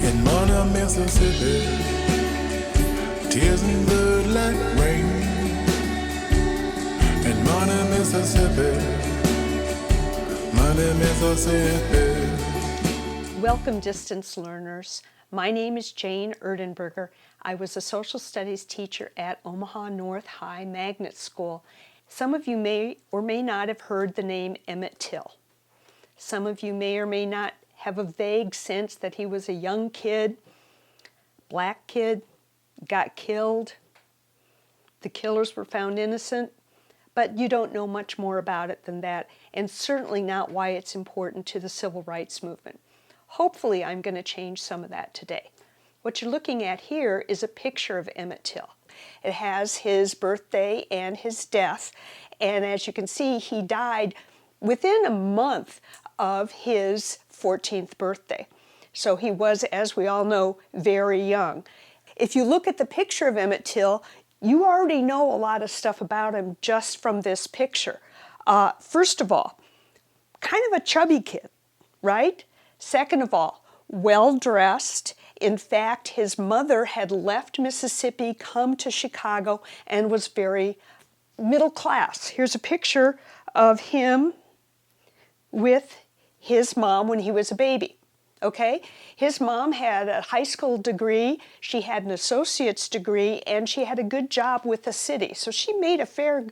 In Mona, Mississippi, tears and blood like rain. In Mona, Mississippi, Mona, Mississippi. Welcome, distance learners. My name is Jane Erdenberger. I was a social studies teacher at Omaha North High Magnet School. Some of you may or may not have heard the name Emmet Till. Some of you may or may not have a vague sense that he was a young kid, black kid, got killed. The killers were found innocent, but you don't know much more about it than that, and certainly not why it's important to the civil rights movement. Hopefully I'm going to change some of that today. What you're looking at here is a picture of Emmet Till. It has his birthday and his death, and as you can see, he died within a month of his 14th birthday. So he was, as we all know, very young. If you look at the picture of Emmet Till, you already know a lot of stuff about him just from this picture. First of all, kind of a chubby kid, right? Second of all, well-dressed. In fact, his mother had left Mississippi, come to Chicago, and was very middle class. Here's a picture of him with his mom when he was a baby. Okay? His mom had a high school degree, she had an associate's degree, and she had a good job with the city. So she made a fair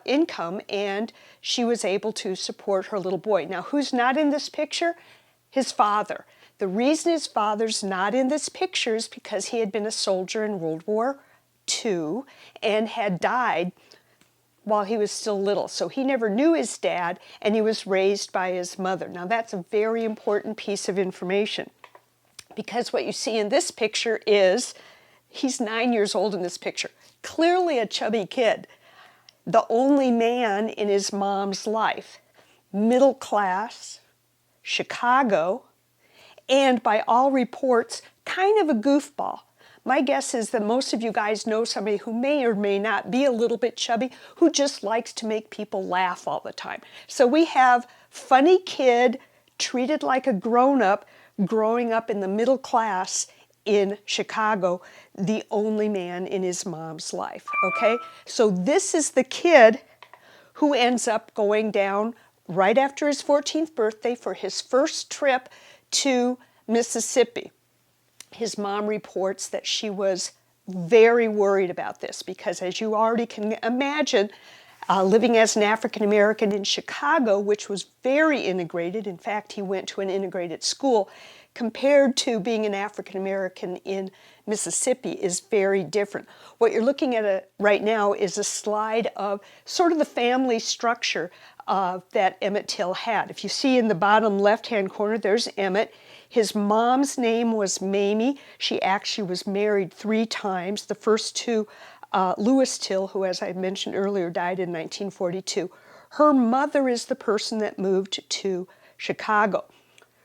income, and she was able to support her little boy. Now, who's not in this picture? His father. The reason his father's not in this picture is because he had been a soldier in World War II and had died while he was still little. So he never knew his dad, and he was raised by his mother. Now that's a very important piece of information, because what you see in this picture is he's 9 years old in this picture. Clearly a chubby kid. The only man in his mom's life. Middle class, Chicago, and by all reports, kind of a goofball. My guess is that most of you guys know somebody who may or may not be a little bit chubby, who just likes to make people laugh all the time. So we have funny kid, treated like a grown-up, growing up in the middle class in Chicago, the only man in his mom's life, okay? So this is the kid who ends up going down right after his 14th birthday for his first trip to Mississippi. His mom reports that she was very worried about this because, as you already can imagine, living as an African American in Chicago, which was very integrated, in fact, he went to an integrated school, compared to being an African American in Mississippi is very different. What you're looking at right now is a slide of sort of the family structure that Emmet Till had. If you see in the bottom left-hand corner, there's Emmet. His mom's name was Mamie. She actually was married 3 times. The first to Lewis Till, who, as I mentioned earlier, died in 1942. Her mother is the person that moved to Chicago.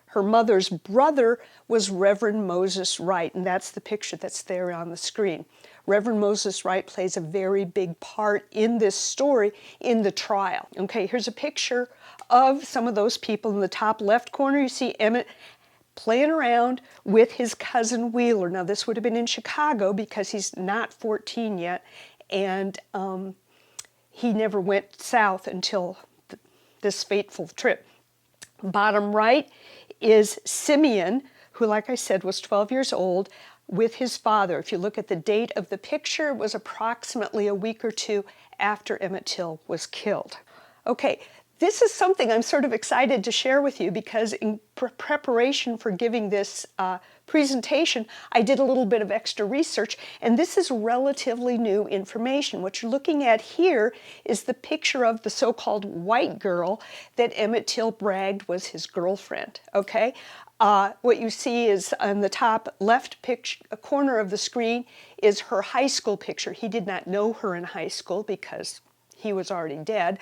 Her mother's brother was Reverend Moses Wright, and that's the picture that's there on the screen. Reverend Moses Wright plays a very big part in this story in the trial. Okay, here's a picture of some of those people. In the top left corner, you see Emmet playing around with his cousin Wheeler. Now, this would have been in Chicago because he's not 14 yet, and he never went south until this fateful trip. Bottom right is Simeon, who, like I said, was 12 years old, with his father. If you look at the date of the picture, it was approximately a week or two after Emmet Till was killed. Okay, this is something I'm sort of excited to share with you because in preparation for giving this presentation, I did a little bit of extra research, and this is relatively new information. What you're looking at here is the picture of the so-called white girl that Emmet Till bragged was his girlfriend, okay? What you see is on the top left corner of the screen is her high school picture. He did not know her in high school because he was already dead.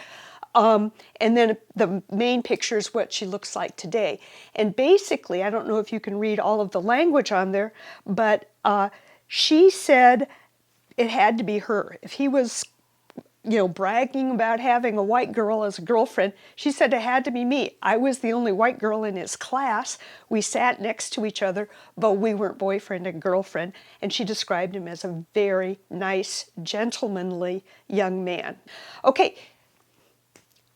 And then the main picture is what she looks like today. And basically, I don't know if you can read all of the language on there, but she said it had to be her. If he was bragging about having a white girl as a girlfriend. She said it had to be me. I was the only white girl in his class. We sat next to each other, but we weren't boyfriend and girlfriend. And she described him as a very nice, gentlemanly young man. Okay,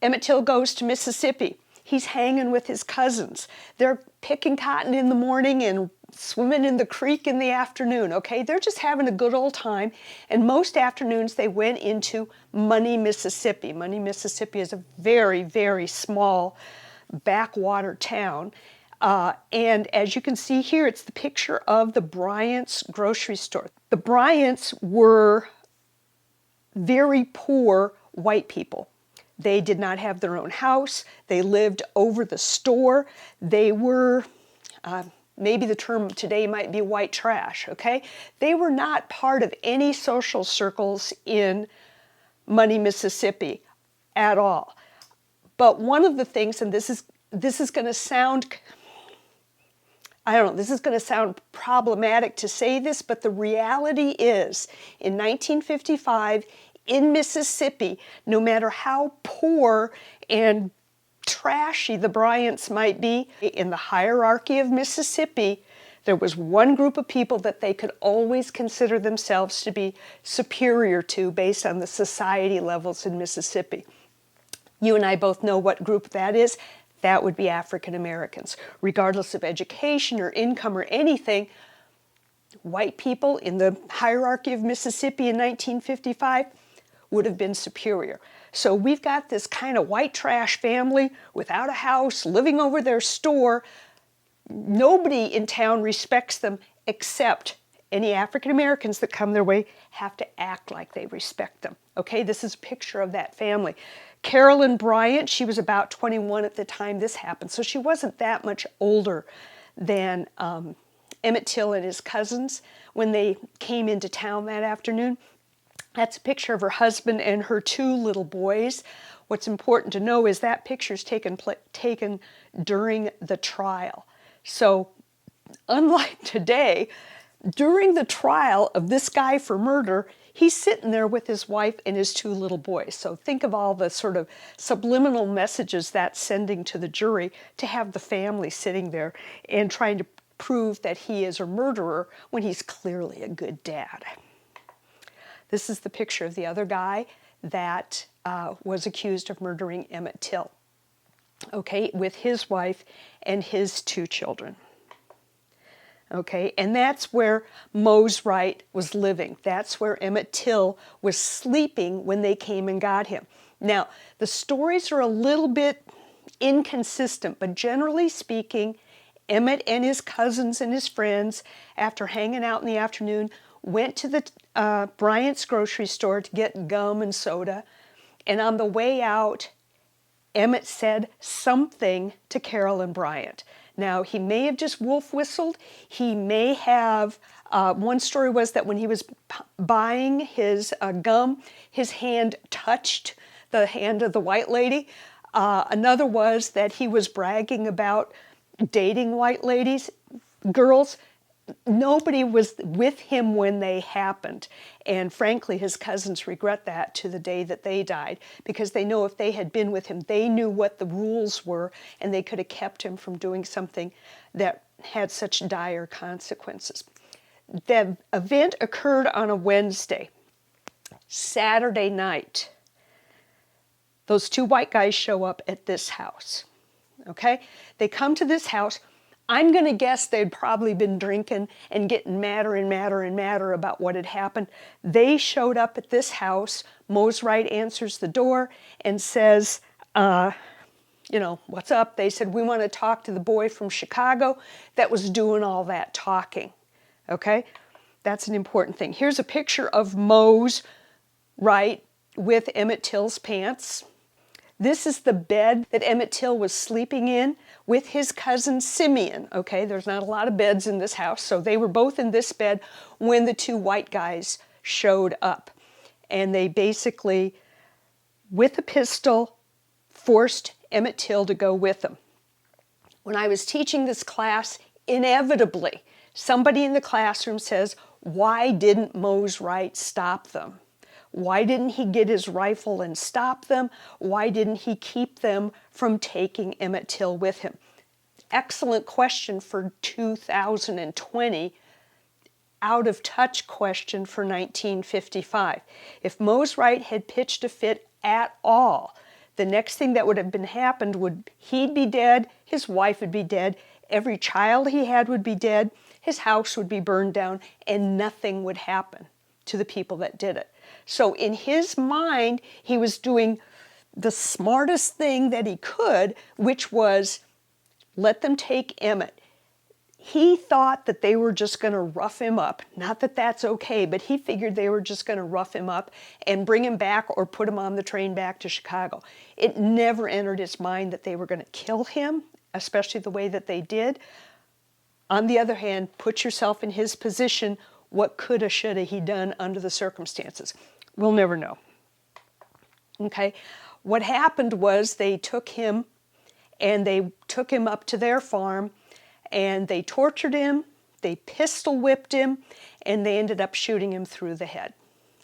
Emmett Till goes to Mississippi. He's hanging with his cousins. They're picking cotton in the morning and swimming in the creek in the afternoon, okay? They're just having a good old time. And most afternoons they went into Money, Mississippi. Money, Mississippi is a very, very small backwater town. And as you can see here, it's the picture of the Bryant's grocery store. The Bryants were very poor white people. They did not have their own house. They lived over the store. They were, maybe the term today might be white trash, okay? They were not part of any social circles in Money, Mississippi at all. But one of the things, and this is going to sound, this is going to sound problematic to say this, but the reality is, in 1955, in Mississippi, no matter how poor and trashy the Bryants might be, in the hierarchy of Mississippi, there was one group of people that they could always consider themselves to be superior to based on the society levels in Mississippi. You and I both know what group that is. That would be African Americans. Regardless of education or income or anything, white people in the hierarchy of Mississippi in 1955 would have been superior. So we've got this kind of white trash family without a house, living over their store. Nobody in town respects them except any African Americans that come their way have to act like they respect them. Okay, this is a picture of that family. Carolyn Bryant, she was about 21 at the time this happened, so she wasn't that much older than Emmett Till and his cousins when they came into town that afternoon. That's a picture of her husband and her two little boys. What's important to know is that picture's taken during the trial. So unlike today, during the trial of this guy for murder, he's sitting there with his wife and his two little boys. So think of all the sort of subliminal messages that's sending to the jury to have the family sitting there and trying to prove that he is a murderer when he's clearly a good dad. This is the picture of the other guy that was accused of murdering Emmet Till, okay, with his wife and his two children. Okay, and that's where Mose Wright was living. That's where Emmet Till was sleeping when they came and got him. Now, the stories are a little bit inconsistent, but generally speaking, Emmet and his cousins and his friends, after hanging out in the afternoon, went to the Bryant's grocery store to get gum and soda. And on the way out, Emmet said something to Carolyn Bryant. Now, he may have just wolf whistled. He may have, one story was that when he was buying his gum, his hand touched the hand of the white lady. Another was that he was bragging about dating white ladies, girls. Nobody was with him when they happened. And frankly, his cousins regret that to the day that they died, because they know if they had been with him, they knew what the rules were, and they could have kept him from doing something that had such dire consequences. The event occurred on a Wednesday. Saturday night, those two white guys show up at this house. Okay? They come to this house. I'm going to guess they'd probably been drinking and getting madder and madder and madder about what had happened. They showed up at this house. Mose Wright answers the door and says, what's up? They said, we want to talk to the boy from Chicago that was doing all that talking. Okay? That's an important thing. Here's a picture of Mose Wright with Emmet Till's pants. This is the bed that Emmet Till was sleeping in with his cousin Simeon. Okay, there's not a lot of beds in this house, so they were both in this bed when the two white guys showed up. And they basically, with a pistol, forced Emmet Till to go with them. When I was teaching this class, inevitably, somebody in the classroom says, why didn't Mose Wright stop them? Why didn't he get his rifle and stop them? Why didn't he keep them from taking Emmett Till with him? Excellent question for 2020. Out of touch question for 1955. If Mose Wright had pitched a fit at all, the next thing that would have been happened would he'd be dead, his wife would be dead, every child he had would be dead, his house would be burned down, and nothing would happen to the people that did it. So in his mind, he was doing the smartest thing that he could, which was let them take Emmett. He thought that they were just going to rough him up. Not that that's okay, but he figured they were just going to rough him up and bring him back or put him on the train back to Chicago. It never entered his mind that they were going to kill him, especially the way that they did. On the other hand, put yourself in his position. What coulda, shoulda he done under the circumstances? We'll never know. Okay? What happened was they took him and they took him up to their farm and they tortured him, they pistol whipped him, and they ended up shooting him through the head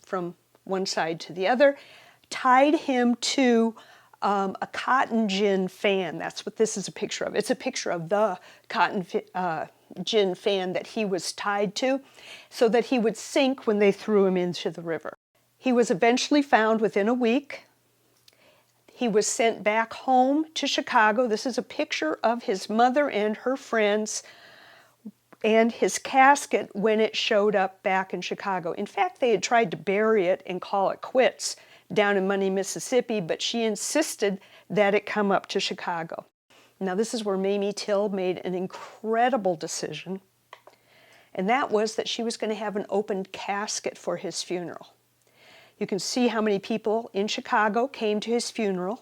from one side to the other, tied him to a cotton gin fan. That's what this is a picture of. It's a picture of the cotton gin fan that he was tied to so that he would sink when they threw him into the river. He was eventually found within a week. He was sent back home to Chicago. This is a picture of his mother and her friends and his casket when it showed up back in Chicago. In fact, they had tried to bury it and call it quits down in Money, Mississippi, but she insisted that it come up to Chicago. Now, this is where Mamie Till made an incredible decision, and that was that she was going to have an open casket for his funeral. You can see how many people in Chicago came to his funeral.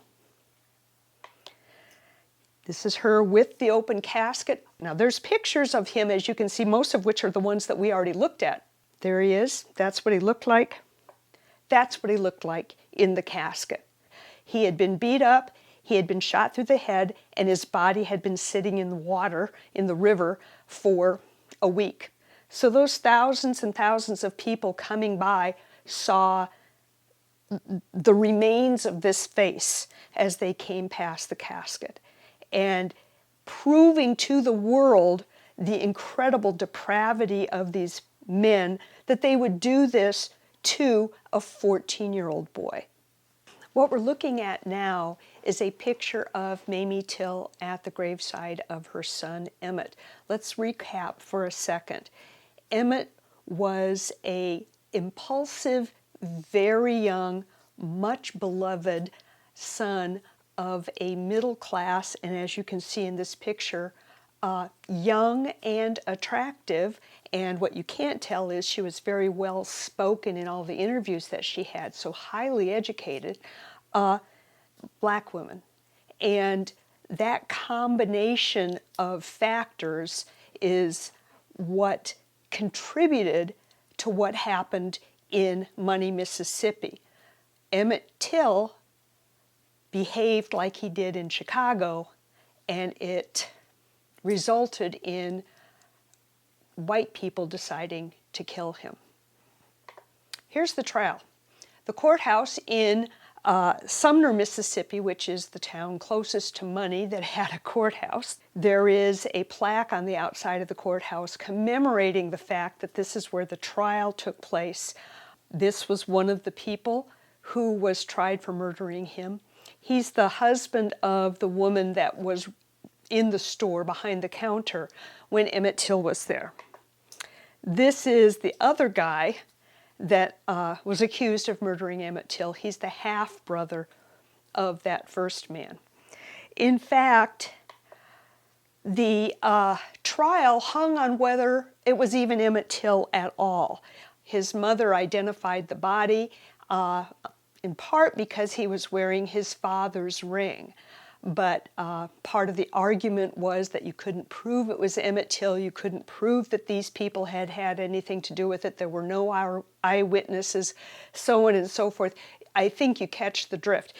This is her with the open casket. Now there's pictures of him, as you can see, most of which are the ones that we already looked at. There he is. That's what he looked like. That's what he looked like in the casket. He had been beat up, he had been shot through the head, and his body had been sitting in the water, in the river, for a week. So those thousands and thousands of people coming by saw the remains of this face as they came past the casket, and proving to the world the incredible depravity of these men, that they would do this to a 14-year-old boy. What we're looking at now is a picture of Mamie Till at the graveside of her son Emmett. Let's recap for a second. Emmett was an impulsive, very young, much beloved son of a middle class, and as you can see in this picture, young and attractive. And what you can't tell is she was very well spoken in all the interviews that she had, so highly educated, black woman. And that combination of factors is what contributed to what happened in Money, Mississippi. Emmet Till behaved like he did in Chicago, and it resulted in white people deciding to kill him. Here's the trial. The courthouse in Sumner, Mississippi, which is the town closest to Money that had a courthouse, there is a plaque on the outside of the courthouse commemorating the fact that this is where the trial took place. This was one of the people who was tried for murdering him. He's the husband of the woman that was in the store behind the counter when Emmet Till was there. This is the other guy that was accused of murdering Emmet Till. He's the half-brother of that first man. In fact, the trial hung on whether it was even Emmet Till at all. His mother identified the body in part because he was wearing his father's ring. But part of the argument was that you couldn't prove it was Emmet Till. You couldn't prove that these people had had anything to do with it. There were no eyewitnesses, so on and so forth. I think you catch the drift.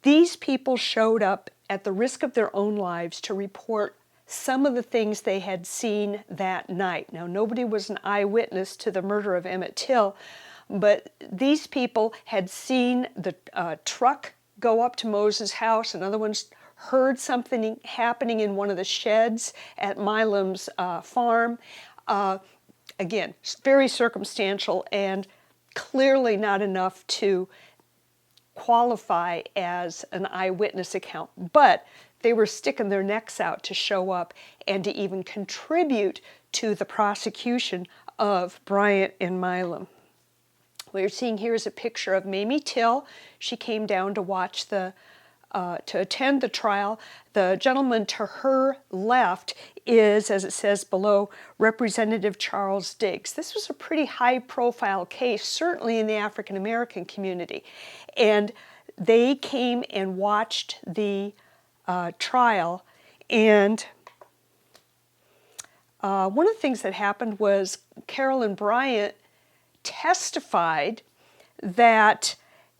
These people showed up at the risk of their own lives to report some of the things they had seen that night. Now, nobody was an eyewitness to the murder of Emmet Till, but these people had seen the truck go up to Moses' house. Another one's heard something happening in one of the sheds at Milam's farm. Again, very circumstantial and clearly not enough to qualify as an eyewitness account, but they were sticking their necks out to show up and to even contribute to the prosecution of Bryant and Milam. What you're seeing here is a picture of Mamie Till. She came down to watch to attend the trial. The gentleman to her left is, as it says below, Representative Charles Diggs. This was a pretty high-profile case, certainly in the African American community. And they came and watched the trial, and one of the things that happened was Carolyn Bryant testified that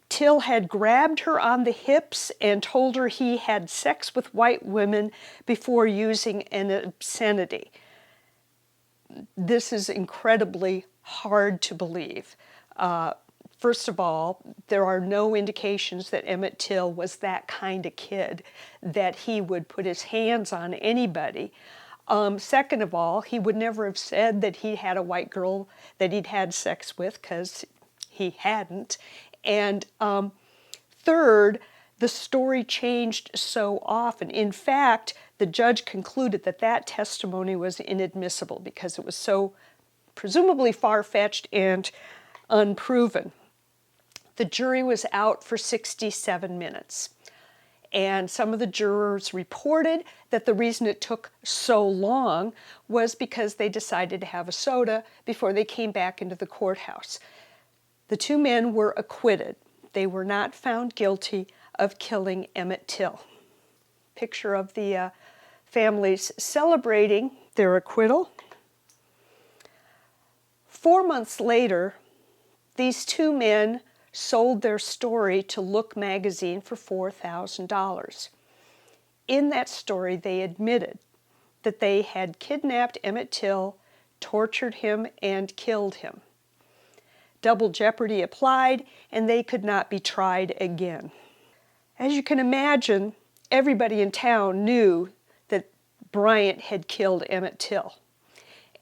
Till had grabbed her on the hips and told her he had sex with white women before using an obscenity. This is incredibly hard to believe. First of all, there are no indications that Emmett Till was that kind of kid, that he would put his hands on anybody. Second of all, he would never have said that he had a white girl that he'd had sex with, because he hadn't. And third, the story changed so often. In fact, the judge concluded that that testimony was inadmissible because it was so presumably far-fetched and unproven. The jury was out for 67 minutes. And some of the jurors reported that the reason it took so long was because they decided to have a soda before they came back into the courthouse. The two men were acquitted. They were not found guilty of killing Emmet Till. Picture of the families celebrating their acquittal. 4 months later, these two men sold their story to Look magazine for $4,000. In that story, they admitted that they had kidnapped Emmet Till, tortured him, and killed him. Double jeopardy applied, and they could not be tried again. As you can imagine, everybody in town knew that Bryant had killed Emmet Till.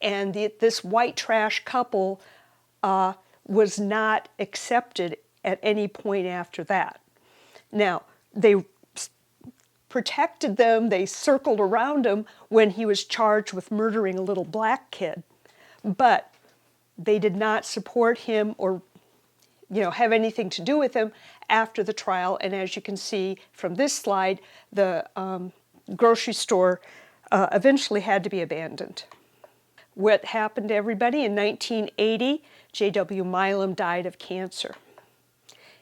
And this white trash couple was not accepted at any point after that. Now, they protected them, they circled around him when he was charged with murdering a little black kid, but they did not support him or have anything to do with him after the trial. And as you can see from this slide, the grocery store eventually had to be abandoned. What happened to everybody? In 1980, J.W. Milam died of cancer.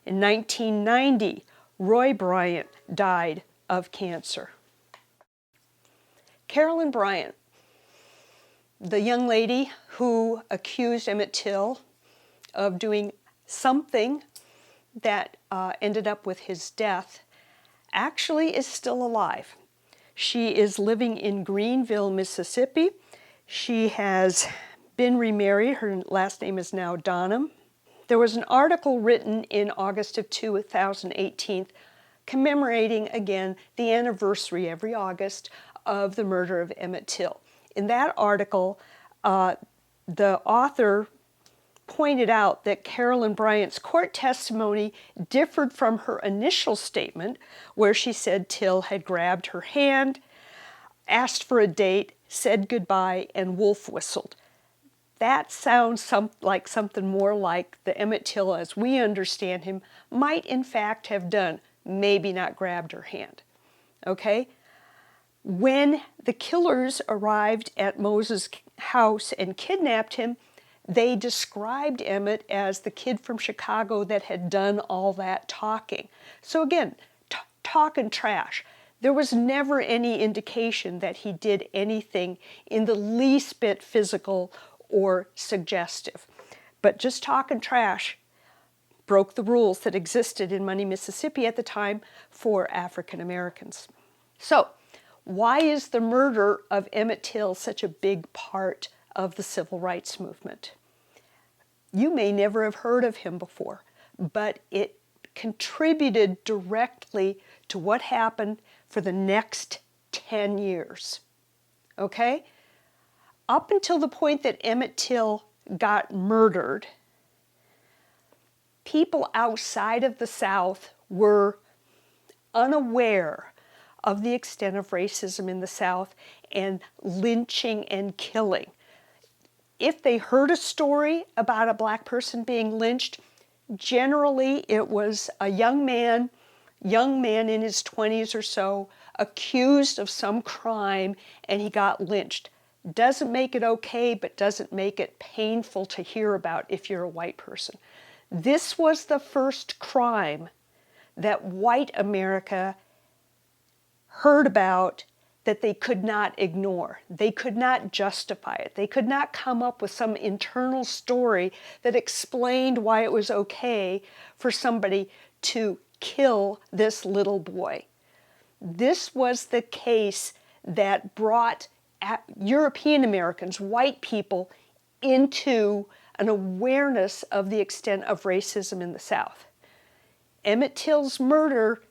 In 1990, Roy Bryant died of cancer. Carolyn Bryant, the young lady who accused Emmett Till of doing something that ended up with his death, actually is still alive. She is living in Greenville, Mississippi. She has been remarried. Her last name is now Donham. There was an article written in August of 2018 commemorating again the anniversary every August of the murder of Emmett Till. In that article, the author pointed out that Carolyn Bryant's court testimony differed from her initial statement, where she said Till had grabbed her hand, asked for a date, said goodbye, and wolf whistled. That sounds like something more like the Emmett Till as we understand him might in fact have done, maybe not grabbed her hand. Okay? When the killers arrived at Moses' house and kidnapped him, they described Emmett as the kid from Chicago that had done all that talking. So again, talking trash. There was never any indication that he did anything in the least bit physical or suggestive. But just talking trash broke the rules that existed in Money, Mississippi at the time for African Americans. So, why is the murder of Emmett Till such a big part of the civil rights movement? You may never have heard of him before, but it contributed directly to what happened for the next 10 years. Okay? Up until the point that Emmett Till got murdered, people outside of the South were unaware of the extent of racism in the South and lynching and killing. If they heard a story about a black person being lynched, generally it was a young man in his 20s or so, accused of some crime, and he got lynched. Doesn't make it okay, but doesn't make it painful to hear about if you're a white person. This was the first crime that white America heard about that they could not ignore. They could not justify it. They could not come up with some internal story that explained why it was okay for somebody to kill this little boy. This was the case that brought European Americans, white people, into an awareness of the extent of racism in the South. Emmet Till's murder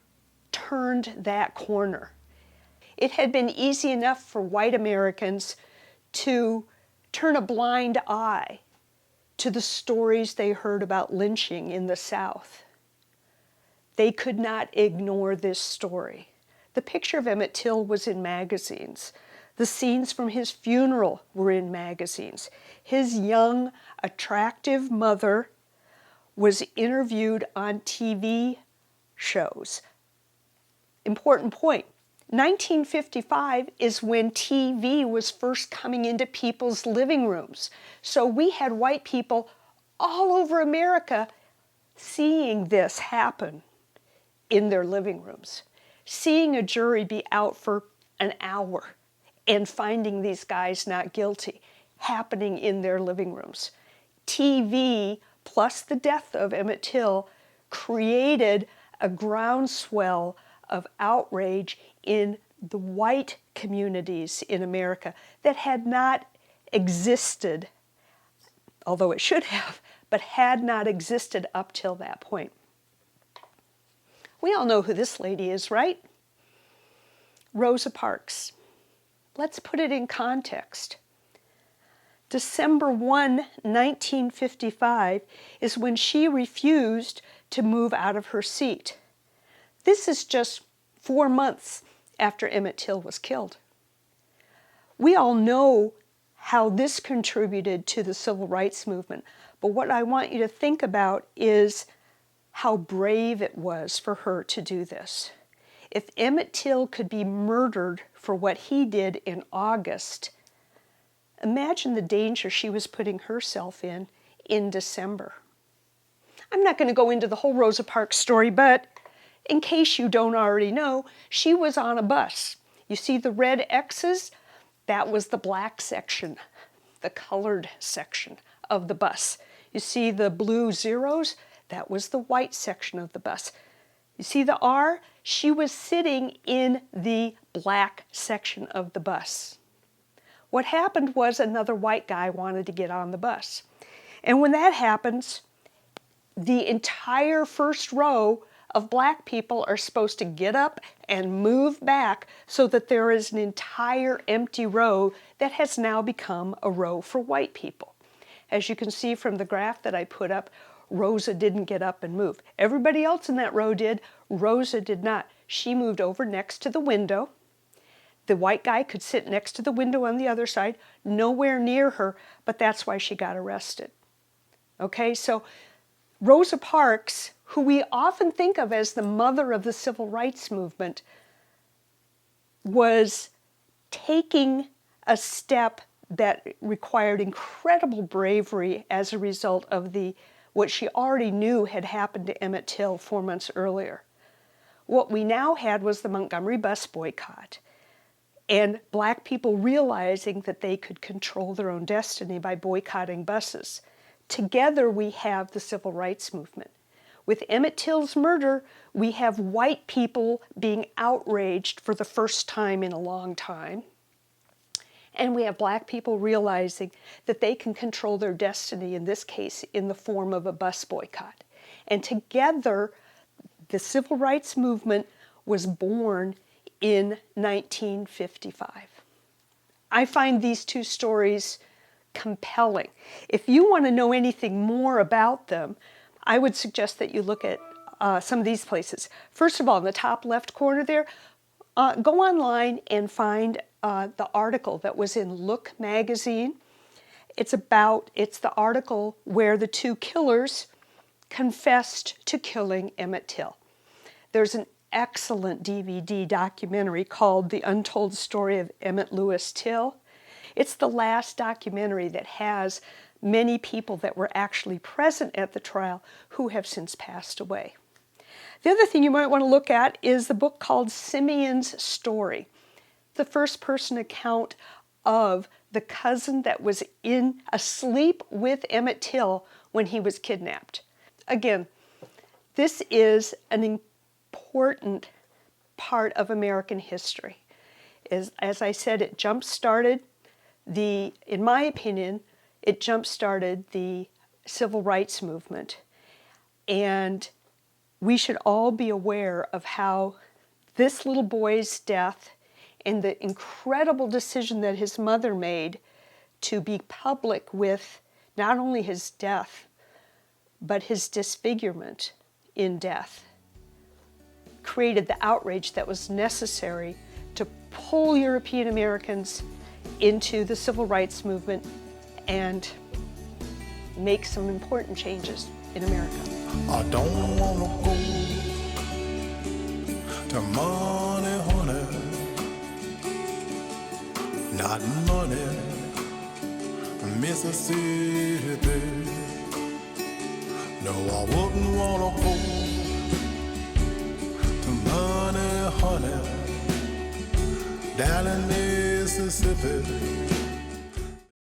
turned that corner. It had been easy enough for white Americans to turn a blind eye to the stories they heard about lynching in the South. They could not ignore this story. The picture of Emmet Till was in magazines. The scenes from his funeral were in magazines. His young, attractive mother was interviewed on TV shows. Important point. 1955 is when TV was first coming into people's living rooms. So we had white people all over America seeing this happen in their living rooms, seeing a jury be out for an hour and finding these guys not guilty, happening in their living rooms. TV plus the death of Emmet Till created a groundswell of outrage in the white communities in America that had not existed, although it should have, but had not existed up till that point. We all know who this lady is, right? Rosa Parks. Let's put it in context. December 1, 1955 is when she refused to move out of her seat. This is just 4 months after Emmet Till was killed. We all know how this contributed to the civil rights movement, but what I want you to think about is how brave it was for her to do this. If Emmet Till could be murdered for what he did in August, imagine the danger she was putting herself in December. I'm not going to go into the whole Rosa Parks story, but in case you don't already know, she was on a bus. You see the red X's? That was the black section, the colored section of the bus. You see the blue zeros? That was the white section of the bus. You see the R? She was sitting in the black section of the bus. What happened was another white guy wanted to get on the bus. And when that happens, the entire first row of black people are supposed to get up and move back so that there is an entire empty row that has now become a row for white people. As you can see from the graph that I put up, Rosa didn't get up and move. Everybody else in that row did. Rosa did not. She moved over next to the window. The white guy could sit next to the window on the other side, nowhere near her, but that's why she got arrested. Okay, so Rosa Parks, who we often think of as the mother of the civil rights movement, was taking a step that required incredible bravery as a result of what she already knew had happened to Emmet Till 4 months earlier. What we now had was the Montgomery bus boycott, and black people realizing that they could control their own destiny by boycotting buses. Together we have the civil rights movement. With Emmet Till's murder, we have white people being outraged for the first time in a long time. And we have black people realizing that they can control their destiny, in this case, in the form of a bus boycott. And together, the civil rights movement was born in 1955. I find these two stories compelling. If you want to know anything more about them, I would suggest that you look at some of these places. First of all, in the top left corner there, go online and find the article that was in Look magazine. It's the article where the two killers confessed to killing Emmett Till. There's an excellent DVD documentary called The Untold Story of Emmet Till. It's the last documentary that has many people that were actually present at the trial who have since passed away. The other thing you might want to look at is the book called Simeon's Story, the first-person account of the cousin that was asleep with Emmett Till when he was kidnapped. Again, this is an important part of American history. As I said, it jump-started in my opinion, it jump-started the civil rights movement. And we should all be aware of how this little boy's death and the incredible decision that his mother made to be public with not only his death, but his disfigurement in death created the outrage that was necessary to pull European Americans into the civil rights movement and make some important changes in America. I don't wanna go to money, honey, not money, Mississippi. No, I wouldn't wanna go to money, honey, down in Mississippi.